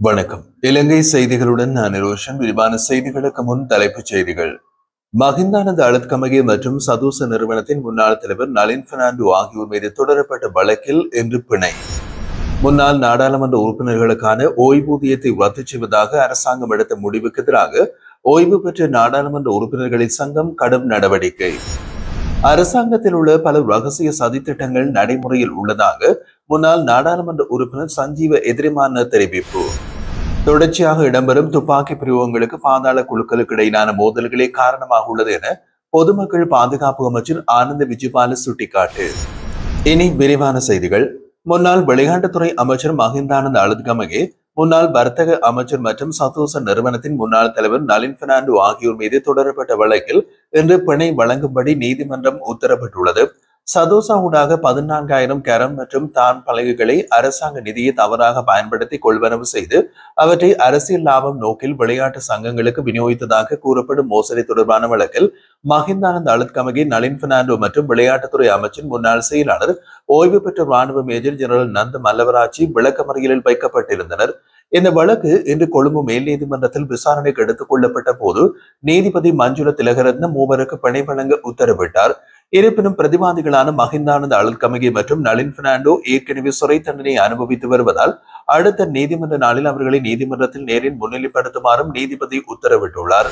வணக்கம். இலங்கை செய்திகளுடன் நான் நிரோஷன். விரிவான செய்திகளுக்கு முன் தலைப்புச் செய்திகள். மஹிந்தானந்த அழுத்கமகே மற்றும் சதூச நிறுவனத்தின் முன்னாள் தலைவர் நளின் பெர்னாண்டோ ஆகியோர் மீது தொடரப்பட்ட வழக்கில் இன்று பிணை. முன்னாள் நாடாளுமன்ற உறுப்பினர்களுக்கான ஓய்வூதியத்தை ரத்து செய்வதாக அரசாங்கம் எடுத்த முடிவுக்கு எதிராக ஓய்வு பெற்ற நாடாளுமன்ற உறுப்பினர்களின் சங்கம் கடும் நடவடிக்கை. அரசாங்கத்தில் உள்ள பல ரகசிய சதித்திட்டங்கள் நடைமுறையில் உள்ளதாக முன்னாள் நாடாளுமன்ற உறுப்பினர் சஞ்சீவ எதிரிமான தெரிவிப்பு. தொடர்ச்சியாக இடம்பெறும் துப்பாக்கி பிரயோகங்களுக்கு பாதாள குழுக்களுக்கு இடையிலான மோதல்களே காரணமாக உள்ளது என பொதுமக்கள் பாதுகாப்பு அமைச்சர் ஆனந்த விஜயபால சுட்டிக்காட்டு. இனி விரிவான செய்திகள். முன்னாள் வெளிநாட்டுத்துறை அமைச்சர் மஹிந்தானந்த அழுத்கமகே, முன்னாள் வர்த்தக அமைச்சர் மற்றும் சதோச நிறுவனத்தின் முன்னாள் தலைவர் நளின் பெர்னாண்டோ ஆகியோர் மீது தொடரப்பட்ட வழக்கில் இன்று பிணை வழங்கும்படி நீதிமன்றம் உத்தரவிட்டுள்ளது. சதோசா ஊடாக 14,000 கரம் மற்றும் தான் பலகைகளை அரசாங்க நிதியை தவறாக பயன்படுத்தி கொள்வனவு செய்து அவற்றை அரசியல் லாபம் நோக்கில் விளையாட்டு சங்கங்களுக்கு விநியோகித்ததாக கூறப்படும் மோசடி தொடர்பான வழக்கில் மஹிந்தானந்த அழுத்கமகே, நளின் பெர்னாண்டோ மற்றும் விளையாட்டுத்துறை அமைச்சின் முன்னாள் செயலாளர் ஓய்வு பெற்ற ராணுவ மேஜர் ஜெனரல் நந்த மல்லவராட்சி விளக்கமறியலில் வைக்கப்பட்டிருந்தனர். இந்த வழக்கு இன்று கொழும்பு மேல் நீதிமன்றத்தில் விசாரணைக்கு எடுத்துக் கொள்ளப்பட்ட போது நீதிபதி மஞ்சுள திலகரத்ன மூவருக்கு பிணை வழங்க உத்தரவிட்டார். இருப்பினும் பிரதிவாதிகளான மஹிந்தானந்த அழுத்கமகே மற்றும் நளின் பெர்னாண்டோ ஏற்கனவே சிறை தண்டனை அனுபவித்து வருவதால் அடுத்த நீதிமன்ற நாளில் அவர்களை நீதிமன்றத்தில் நேரில் முன்னிலைப்படுத்துமாறும் நீதிபதி உத்தரவிட்டுள்ளார்.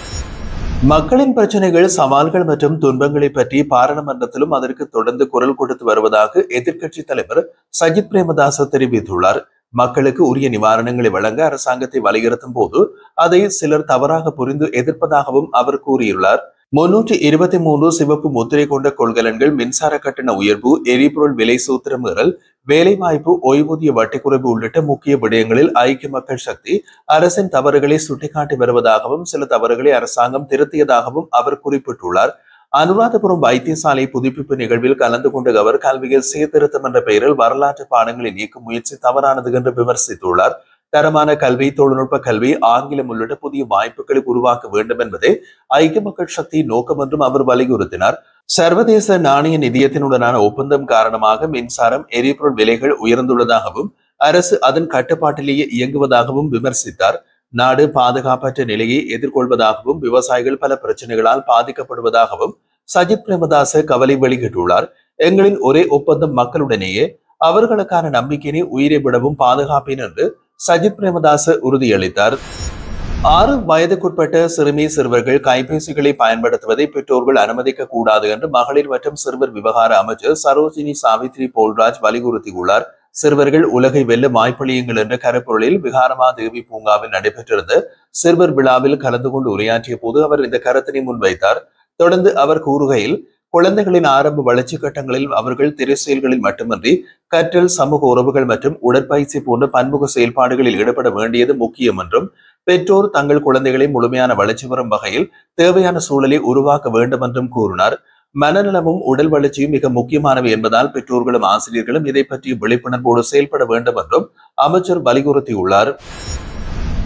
மக்களின் பிரச்சனைகள், சவால்கள் மற்றும் துன்பங்களை பற்றி பாராளுமன்றத்திலும் அதற்கு தொடர்ந்து குரல் கொடுத்து வருவதாக எதிர்க்கட்சி தலைவர் சஜித் பிரேமதாச தெரிவித்துள்ளார். மக்களுக்கு உரிய நிவாரணங்களை வழங்க அரசாங்கத்தை வலியுறுத்தும் போது அதை சிலர் தவறாக புரிந்து எதிர்ப்பதாகவும் அவர் கூறியுள்ளார். 323 சிவப்பு முத்திரை கொண்ட கொள்கலன்கள், மின்சார கட்டண உயர்வு, எரிபொருள் விலை சூத்திர மீறல், வேலைவாய்ப்பு, ஓய்வூதிய வட்டி குறைவு உள்ளிட்ட முக்கிய விடயங்களில் ஐக்கிய மக்கள் சக்தி அரசின் தவறுகளை சுட்டிக்காட்டி வருவதாகவும் சில தவறுகளை அரசாங்கம் திருத்தியதாகவும் அவர் குறிப்பிட்டுள்ளார். அனுராதபுரம் வைத்தியசாலை புதுப்பிப்பு நிகழ்வில் கலந்து கொண்ட அவர் கல்வியில் சீர்திருத்தம் என்ற பெயரில் வரலாற்று பாடங்களை நீக்கும் முயற்சி தவறானது என்று விமர்சித்துள்ளார். தரமான கல்வி, தொழில்நுட்ப கல்வி, ஆங்கிலம் உள்ளிட்ட புதிய வாய்ப்புகளை உருவாக்க வேண்டும் என்பதே ஐக்கிய மக்கள் சக்தியின் நோக்கம் என்றும் அவர் வலியுறுத்தினார். சர்வதேச நாணய நிதியத்தினுடனான ஒப்பந்தம் காரணமாக மின்சாரம், எரிபொருள் விலைகள் உயர்ந்துள்ளதாகவும் அரசு அதன் கட்டுப்பாட்டிலேயே இயங்குவதாகவும் விமர்சித்தார். நாடு பாதுகாப்பற்ற நிலையை எதிர்கொள்வதாகவும் விவசாயிகள் பல பிரச்சனைகளால் பாதிக்கப்படுவதாகவும் சஜித் பிரேமதாச கவலை வெளியிட்டுள்ளார். எங்களின் ஒரே ஒப்பந்தம் மக்களுடனேயே, அவர்களுக்கான நம்பிக்கையினை உயிரை விடவும் பாதுகாப்பேன் என்று சஜித் பிரேமதாச உறுதியளித்தார். 6 வயதுக்குட்பட்ட சிறுமி சிறுவர்கள் கைபேசிகளை பயன்படுத்துவதை பெற்றோர்கள் அனுமதிக்க கூடாது என்று மகளிர் மற்றும் சிறுவர் விவகார அமைச்சர் சரோஜினி சாவித்ரி போல்ராஜ் வலியுறுத்தியுள்ளார். சிறுவர்கள் உலகை வெல்ல வாய்ப்பளியுங்கள் என்ற கருப்பொருளில் விகாரமா தேவி பூங்காவில் நடைபெற்றிருந்த சிறுவர் விழாவில் கலந்து கொண்டு உரையாற்றிய போது அவர் இந்த கருத்தினை முன்வைத்தார். தொடர்ந்து அவர் கூறுகையில், குழந்தைகளின் ஆரம்ப வளர்ச்சி கட்டங்களில் அவர்கள் திரைச்செயல்களில் மட்டுமின்றி கற்றல், சமூக உறவுகள் மற்றும் உடற்பயிற்சி போன்ற பன்முக செயல்பாடுகளில் ஈடுபட வேண்டியது முக்கியம் என்றும் பெற்றோர் தங்கள் குழந்தைகளை முழுமையான வளர்ச்சி பெறும் வகையில் தேவையான சூழலை உருவாக்க வேண்டும் என்றும் கூறினார். மனநலமும் உடல் வளர்ச்சியும் மிக முக்கியமானவை என்பதால் பெற்றோர்களும் ஆசிரியர்களும் இதை பற்றி விழிப்புணர்வோடு செயல்பட வேண்டும் என்றும் அமைச்சர் வலியுறுத்தியுள்ளார்.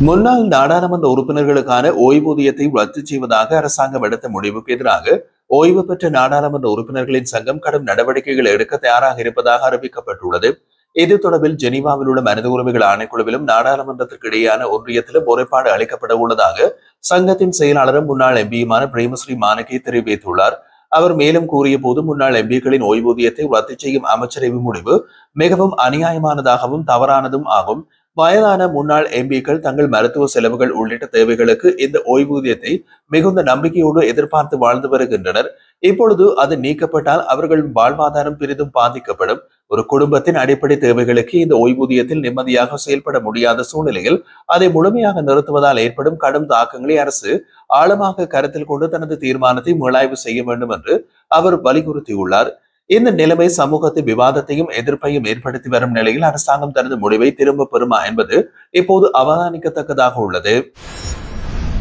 முன்னாள் நாடாளுமன்ற உறுப்பினர்களுக்கான ஓய்வூதியத்தை ரத்து செய்வதாக அரசாங்கம் எடுத்த முடிவுக்கு எதிராக ஓய்வு பெற்ற நாடாளுமன்ற உறுப்பினர்களின் சங்கம் கடும் நடவடிக்கைகள் எடுக்க தயாராக இருப்பதாக அறிவிக்கப்பட்டுள்ளது. இது தொடர்பில் ஜெனீவாவில் உள்ள மனித உரிமைகள் ஆணைக்குழுவிலும் நாடாளுமன்றத்திற்கு இடையேயான ஒன்றியத்திலும் முறைப்பாடு அளிக்கப்பட உள்ளதாக சங்கத்தின் செயலாளரும் முன்னாள் எம்பியுமான பிரேமஸ்ரீ மானகே தெரிவித்துள்ளார். அவர் மேலும் கூறிய போது, முன்னாள் எம்பிக்களின் ஓய்வூதியத்தை ரத்து செய்யும் அமைச்சரவை முடிவு மிகவும் அநியாயமானதாகவும் தவறானதும் ஆகும். வயதான முன்னாள் எம்பிக்கள் தங்கள் மருத்துவ செலவுகள் உள்ளிட்ட தேவைகளுக்கு இந்த ஓய்வூதியத்தை மிகுந்த நம்பிக்கையோடு எதிர்பார்த்து வாழ்ந்து வருகின்றனர். இப்பொழுது அது நீக்கப்பட்டால் அவர்கள் வாழ்வாதாரம் பெரிதும் பாதிக்கப்படும். ஒரு குடும்பத்தின் அடிப்படை தேவைகளுக்கு இந்த ஓய்வூதியத்தில் நிம்மதியாக செயல்பட முடியாத சூழ்நிலையில் அதை முழுமையாக நிறுத்துவதால் ஏற்படும் கடும் தாக்கங்களை அரசு ஆழமாக கருத்தில் கொண்டு தனது தீர்மானத்தை மீளாய்வு செய்ய வேண்டும் என்று அவர் வலியுறுத்தியுள்ளார். இந்த நிலைமை சமூகத்தை விவாதத்தையும் எதிர்ப்பையும் ஏற்படுத்தி வரும் நிலையில் அரசாங்கம் தனது முடிவை திரும்ப பெறுமா என்பது இப்போது அவதானிக்கத்தக்கதாக உள்ளது.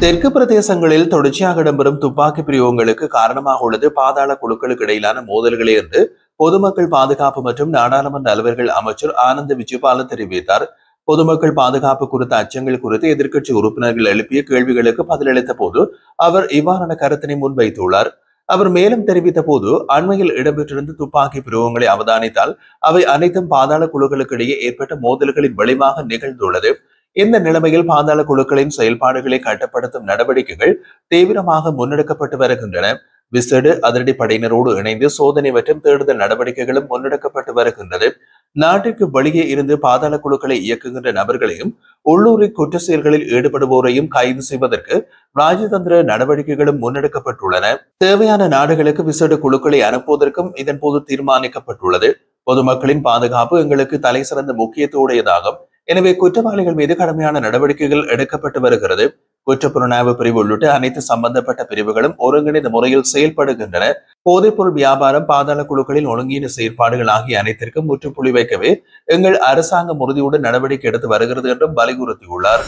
தெற்கு பிரதேசங்களில் தொடர்ச்சியாக இடம்பெறும் துப்பாக்கி பிரயோகங்களுக்கு காரணமாக உள்ளது பாதாள குழுக்களுக்கு இடையிலான மோதல்களே என்று பொதுமக்கள் பாதுகாப்பு மற்றும் நாடாளுமன்ற அலுவலர்கள் அமைச்சர் ஆனந்த விஜயபால தெரிவித்தார். பொதுமக்கள் பாதுகாப்பு குறித்த அச்சங்கள் குறித்து எதிர்க்கட்சி உறுப்பினர்கள் எழுப்பிய கேள்விகளுக்கு பதிலளித்த போது அவர் இவ்வாறான கருத்தினை முன்வைத்துள்ளார். அவர் மேலும் தெரிவித்த போது, அண்மையில் இடம்பெற்றிருந்த துப்பாக்கி பிரயோகங்களை அவதானித்தால் அவை அனைத்தும் பாதாள குழுக்களுக்கு இடையே ஏற்பட்ட மோதல்களின் விளைவாக நிகழ்ந்துள்ளது. இந்த நிலைமையில் பாதாள குழுக்களின் செயல்பாடுகளை கட்டுப்படுத்தும் நடவடிக்கைகள் தீவிரமாக முன்னெடுக்கப்பட்டு வருகின்றன. விசேட அதிரடி படையினரோடு இணைந்து சோதனை மற்றும் தேடுதல் நடவடிக்கைகளும் முன்னெடுக்கப்பட்டு வருகின்றது. நாட்டிற்கு வெளியே இருந்து பாதாள குழுக்களை இயக்குகின்ற நபர்களையும் உள்ளூரில் குற்ற செயல்களில் ஈடுபடுவோரையும் கைது செய்வதற்கு ராஜதந்திர நடவடிக்கைகளும் முன்னெடுக்கப்பட்டுள்ளன. தேவையான நாடுகளுக்கு விசேட குழுக்களை அனுப்புவதற்கும் இதன்போது தீர்மானிக்கப்பட்டுள்ளது. பொதுமக்களின் பாதுகாப்பு எங்களுக்கு தலை சிறந்த முக்கியத்துவமுடையதாகும். எனவே குற்றவாளிகள் மீது கடுமையான நடவடிக்கைகள் எடுக்கப்பட்டு வருகிறது. குற்றப்புலனாய்வு பிரிவு உள்ளிட்ட அனைத்து சம்பந்தப்பட்ட பிரிவுகளும் ஒருங்கிணைந்த முறையில் செயல்படுகின்றன. போதைப்பொருள் வியாபாரம், பாதாள குழுக்களின் ஒழுங்கீன செயற்பாடுகள் ஆகிய அனைத்திற்கும் முற்றுப்புள்ளி வைக்கவே எங்கள் அரசாங்கம் உறுதியுடன் நடவடிக்கை எடுத்து வருகிறது என்றும் வலியுறுத்தியுள்ளார்.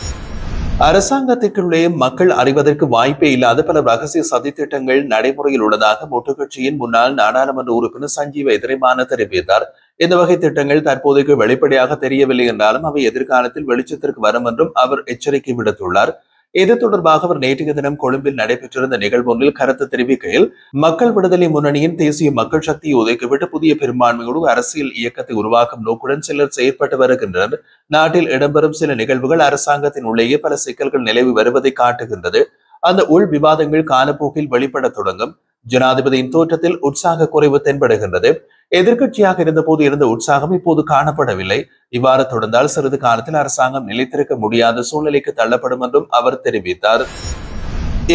அரசாங்கத்திற்குள்ளே மக்கள் அறிவதற்கு வாய்ப்பே இல்லாத பல ரகசிய சதித்திட்டங்கள் நடைமுறையில் உள்ளதாக மொட்டு கட்சியின் முன்னாள் நாடாளுமன்ற உறுப்பினர் சஞ்சீவ எதிரிமான தெரிவித்தார். இந்த வகை திட்டங்கள் தற்போதைக்கு வெளிப்படையாக தெரியவில்லை என்றாலும் அவை எதிர்காலத்தில் வெளிச்சத்திற்கு வரும் என்றும் அவர் எச்சரிக்கை விடுத்துள்ளார். இது தொடர்பாக அவர் நேற்றைய தினம் கொழும்பில் நடைபெற்றிருந்த நிகழ்வு ஒன்றில் கருத்து தெரிவிக்கையில், மக்கள் விடுதலை முன்னணியின் தேசிய மக்கள் சக்தியை ஒதுக்கிவிட்டு புதிய பெரும்பான்மையோடு அரசியல் இயக்கத்தை உருவாக்கும் நோக்குடன் சிலர் செயற்பட்டு வருகின்றனர். நாட்டில் இடம்பெறும் சில நிகழ்வுகள் அரசாங்கத்தின் உள்ளேயே பல சிக்கல்கள் நிலவி வருவதை காட்டுகின்றது. அந்த உள் விவாதங்கள் காலப்போக்கில் வெளிப்பட தொடங்கும். ஜனாதிபதியின் தோற்றத்தில் உற்சாக குறைவு தென்படுகின்றது. எதிர்கட்சியாக இருந்தபோது இருந்த உற்சாகம் இப்போது காணப்படவில்லை. இவ்வாறு தொடர்ந்தால் சிறிது காலத்தில் அரசாங்கம் நிலைத்திருக்க முடியாத சூழ்நிலைக்கு தள்ளப்படும் என்றும் அவர் தெரிவித்தார்.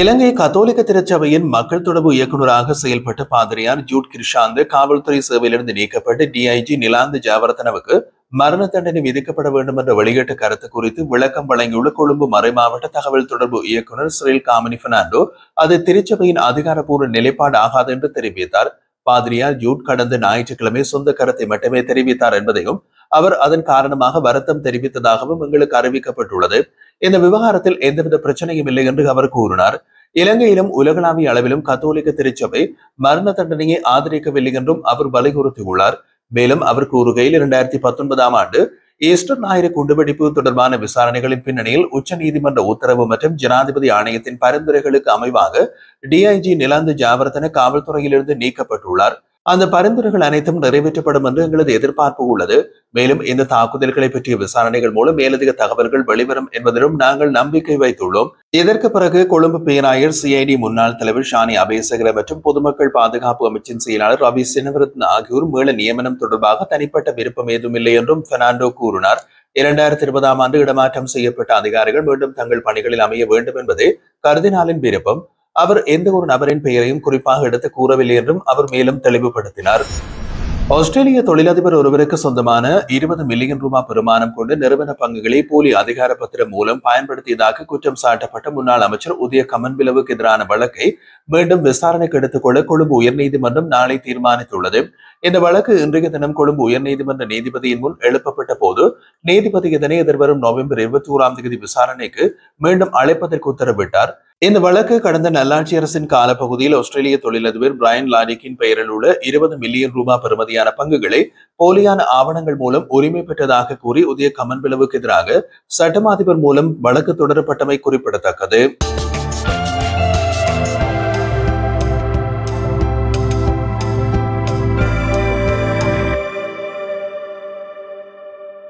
இலங்கை கத்தோலிக்க திருச்சபையின் மக்கள் தொடர்பு இயக்குநராக செயல்பட்ட பாதிரியார் ஜூட் கிருஷாந்த் காவல்துறை சேவையிலிருந்து நீக்கப்பட்டு டிஐஜி நிலாந்து ஜாவர்தனவுக்கு மரண தண்டனை விதிக்கப்பட வேண்டும் என்ற வெளியிட்ட கருத்து குறித்து விளக்கம் வழங்கியுள்ள கொழும்பு மறைமாவட்ட தகவல் தொடர்பு இயக்குநர் சிரில் காமினி பெர்னாண்டோ அது திருச்சபையின் அதிகாரப்பூர்வ நிலைப்பாடு ஆகாது என்று தெரிவித்தார். பாதிரியார் ஜூட் கடந்த ஞாயிற்றுக்கிழமை சொந்த கருத்தை மட்டுமே தெரிவித்தார் என்பதையும் அவர் அதன் காரணமாக வருத்தம் தெரிவித்ததாகவும் எங்களுக்கு அறிவிக்கப்பட்டுள்ளது. இந்த விவகாரத்தில் எந்தவித பிரச்சனையும் இல்லை என்று அவர் கூறினார். இலங்கையிலும் உலகளாவிய அளவிலும் கத்தோலிக்க திருச்சபை மரண தண்டனையை ஆதரிக்கவில்லை என்றும் அவர் வலியுறுத்தியுள்ளார். மேலும் அவர் கூறுகையில் 2019 ஆண்டு ஈஸ்டர் ஞாயிறு குண்டுவெடிப்பு தொடர்பான விசாரணைகளின் பின்னணியில் உச்ச நீதிமன்ற உத்தரவு மற்றும் ஜனாதிபதி ஆணையத்தின் பரிந்துரைகளுக்கு அமைவாக டிஐஜி நிலாந்து ஜாவர்தன காவல்துறையிலிருந்து நீக்கப்பட்டுள்ளார். அந்த பரிந்துரைகள் அனைத்தும் நிறைவேற்றப்படும் என்று எங்களது எதிர்பார்ப்பு உள்ளது. மேலும் இந்த தாக்குதல்களை பற்றிய விசாரணைகள் மூலம் மேலதிக தகவல்கள் வெளிவரும் என்பதிலும் நாங்கள் நம்பிக்கை வைத்துள்ளோம். இதற்கு பிறகு கொழும்பு பேராயர் சிஐடி முன்னாள் தலைவர் ஷானி அபேசகர மற்றும் பொதுமக்கள் பாதுகாப்பு அமைச்சின் செயலாளர் ரவி சினவரத்ன ஆகியோர் மீள நியமனம் தொடர்பாக தனிப்பட்ட விருப்பம் ஏதும் இல்லை என்றும் பெர்னாண்டோ கூறினார். 2020 ஆண்டு இடமாற்றம் செய்யப்பட்ட அதிகாரிகள் மீண்டும் தங்கள் பணிகளில் அமைய வேண்டும் என்பதே கர்தினாலின் விருப்பம். அவர் எந்த ஒரு நபரின் பெயரையும் குறிப்பாக எடுத்து கூறவில்லை என்றும் அவர் மேலும் தெளிவுபடுத்தினார். ஆஸ்திரேலிய தொழிலதிபர் ஒருவருக்கு சொந்தமான 20 மில்லியன் ரூபாய் பெருமானம் கொண்டு நிறுவன பங்குகளை போலி அதிகார பத்திரம் மூலம் பயன்படுத்தியதாக குற்றம் சாட்டப்பட்ட முன்னாள் அமைச்சர் உதய கமன்பிலவுக்கு எதிரான வழக்கை மீண்டும் விசாரணைக்கு எடுத்துக்கொள்ள கொழும்பு உயர்நீதிமன்றம் நாளை தீர்மானித்துள்ளது. இந்த வழக்கு இன்றைய தினம் கொழும்பு உயர்நீதிமன்ற நீதிபதியின் முன் எழுப்பப்பட்ட போது நீதிபதி இதனை எதிர்வரும் நவம்பர் 21 விசாரணைக்கு மீண்டும் அழைப்பதற்கு உத்தரவிட்டார். இந்த வழக்கு கடந்த நல்லாட்சி அரசின் காலப்பகுதியில் ஆஸ்திரேலிய தொழிலதிபர் பிரையன் லாடிக்கின் பெயரில் உள்ள 20 மில்லியன் ரூபாய் பெறுமதியான பங்குகளை போலியான ஆவணங்கள் மூலம் உரிமை பெற்றதாக கூறி உதய கமன்பிலவுக்கு எதிராக சட்டமா அதிபர் மூலம் வழக்கு தொடரப்பட்டமை குறிப்பிடத்தக்கது.